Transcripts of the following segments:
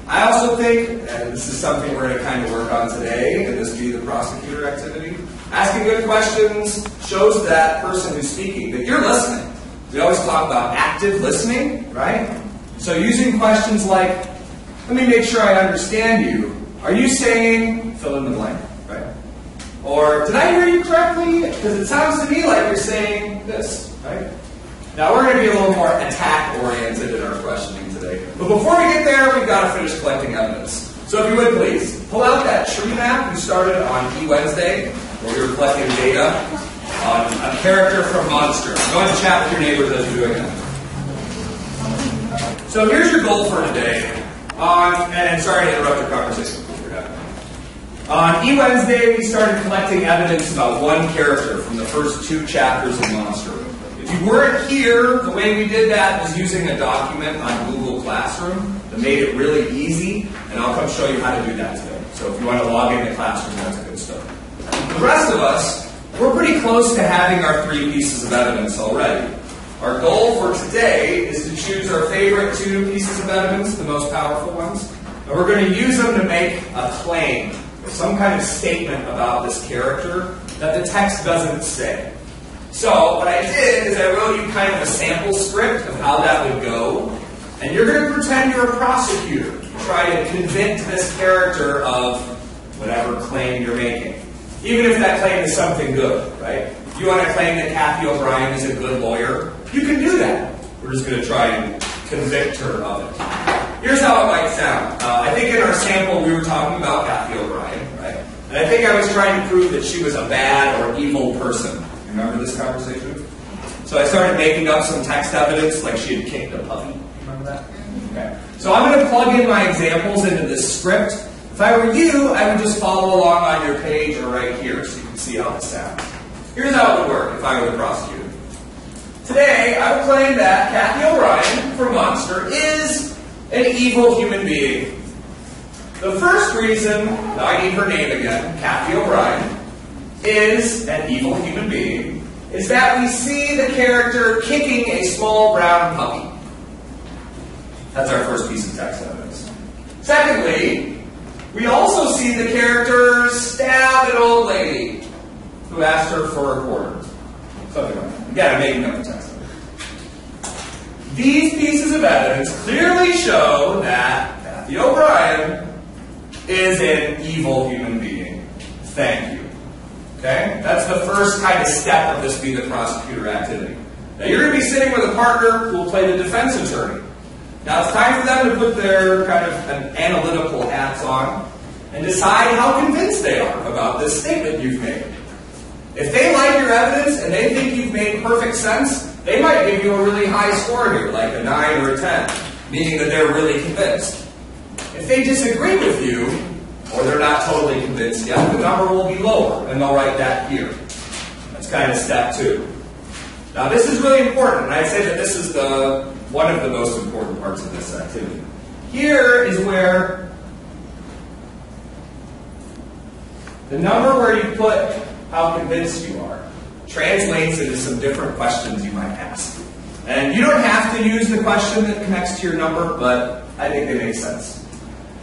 I also think, and this is something we're going to kind of work on today, and this will be the prosecutor activity, asking good questions shows that person who's speaking that you're listening. We always talk about active listening, right? So using questions like, let me make sure I understand you. Are you saying, fill in the blank, right? Or, did I hear you correctly? Because it sounds to me like you're saying this, right? Now we're going to be a little more attack-oriented in our questioning today. But before we get there, we've got to finish collecting evidence. So if you would please, pull out that tree map you started on E-Wednesday, where we were collecting data on a character from Monster. Go ahead and chat with your neighbors as you're doing that. So here's your goal for today. And sorry to interrupt your conversation. On E-Wednesday, we started collecting evidence about one character from the first 2 chapters of Monster. If you weren't here, the way we did that was using a document on Google Classroom that made it really easy, and I'll come show you how to do that today. So if you want to log into Classroom, that's a good start. The rest of us, we're pretty close to having our 3 pieces of evidence already. Our goal for today is to choose our favorite 2 pieces of evidence, the most powerful ones, and we're going to use them to make a claim, or some kind of statement about this character that the text doesn't say. So what I did is I wrote you kind of a sample script of how that would go, and you're going to pretend you're a prosecutor, try to convict this character of whatever claim you're making. Even if that claim is something good, right? If you want to claim that Kathy O'Brien is a good lawyer, you can do that. We're just going to try and convict her of it. Here's how it might sound. I think in our sample we were talking about Kathy O'Brien, right? And I think I was trying to prove that she was a bad or evil person. Remember this conversation? So I started making up some text evidence, like she had kicked a puppy. Remember that? Okay. So I'm going to plug in my examples into this script. If I were you, I would just follow along on your page or right here so you can see how this sounds. Here's how it would work if I were the prosecutor. Today, I would claim that Kathy O'Brien from Monster is an evil human being. The first reason, now I need her name again, Kathy O'Brien, is an evil human being, is that we see the character kicking a small brown puppy. That's our first piece of text evidence. Secondly, we also see the character stab an old lady who asked her for a quarter. Something like that. Again, I'm making up the text evidence. These pieces of evidence clearly show that Kathy O'Brien is an evil human being. Thank you. Okay? That's the first kind of step of this being the prosecutor activity. Now you're going to be sitting with a partner who will play the defense attorney. Now it's time for them to put their kind of analytical hats on and decide how convinced they are about this statement you've made. If they like your evidence and they think you've made perfect sense, they might give you a really high score here, like a 9 or a 10, meaning that they're really convinced. If they disagree with you, or they're not totally convinced yet, the number will be lower, and they'll write that here. That's kind of step 2. Now this is really important, and I'd say that this is one of the most important parts of this activity. Here is where the number where you put how convinced you are translates into some different questions you might ask. And you don't have to use the question that connects to your number, but I think they make sense.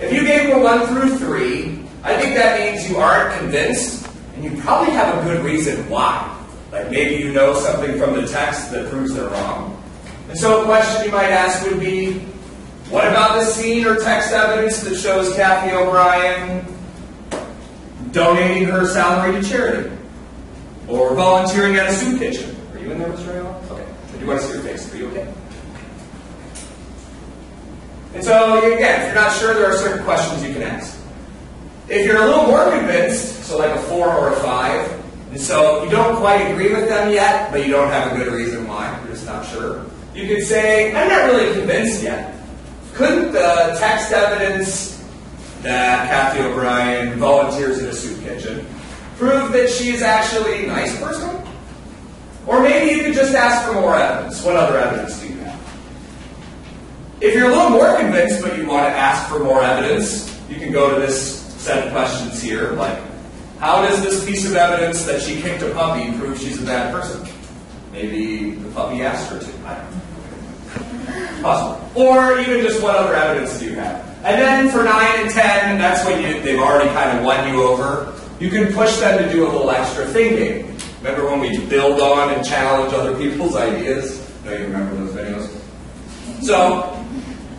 If you gave them a 1 through 3, I think that means you aren't convinced, and you probably have a good reason why. Like maybe you know something from the text that proves they're wrong. And so a question you might ask would be, what about the scene or text evidence that shows Kathy O'Brien donating her salary to charity? Or volunteering at a soup kitchen? Are you in there, Mr. Rayl? Okay. I do want to see your face. Are you okay? And so, again, if you're not sure, there are certain questions you can ask. If you're a little more convinced, so like a 4 or a 5, and so you don't quite agree with them yet, but you don't have a good reason why, you're just not sure, you could say, I'm not really convinced yet. Couldn't the text evidence that Kathy O'Brien volunteers in a soup kitchen prove that she is actually a nice person? Or maybe you could just ask for more evidence. What other evidence do you have? If you're a little more convinced but you want to ask for more evidence, you can go to this set of questions here, like, how does this piece of evidence that she kicked a puppy prove she's a bad person? Maybe the puppy asked her to. I don't know. Possible. Or even just what other evidence do you have? And then for 9 and 10, that's when they've already kind of won you over. You can push them to do a little extra thinking. Remember when we build on and challenge other people's ideas? I know you remember those videos. So,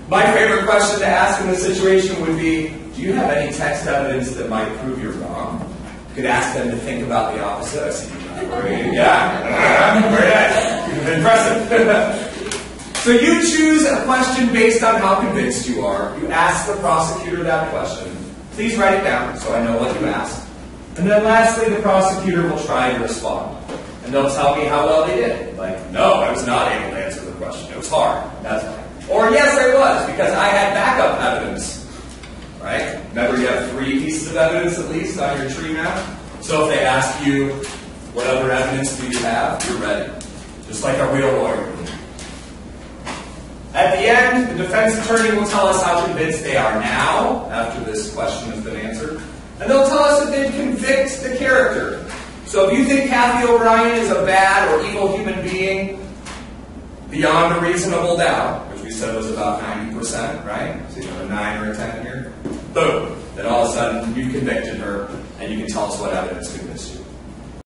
my favorite question to ask in this situation would be, do you have any text evidence that might prove you're wrong? You could ask them to think about the opposite. I see you not. Yeah. Very nice. Impressive. So you choose a question based on how convinced you are. You ask the prosecutor that question. Please write it down so I know what you asked. And then lastly, the prosecutor will try to respond. And they'll tell me how well they did. Like, no, I was not able to answer the question. It was hard. That's why. Or yes, I was, because I had backup evidence. Right? Remember, you have 3 pieces of evidence at least on your tree map. So if they ask you, what other evidence do you have? You're ready. Just like a real lawyer would. At the end, the defense attorney will tell us how convinced they are now, after this question has been answered. And they'll tell us if they'd convict the character. So if you think Kathy O'Brien is a bad or evil human being, beyond a reasonable doubt, which we said was about 90%, right? So you have a 9 or a 10 here. Boom. Then all of a sudden, you've convicted her, and you can tell us what evidence convinced you.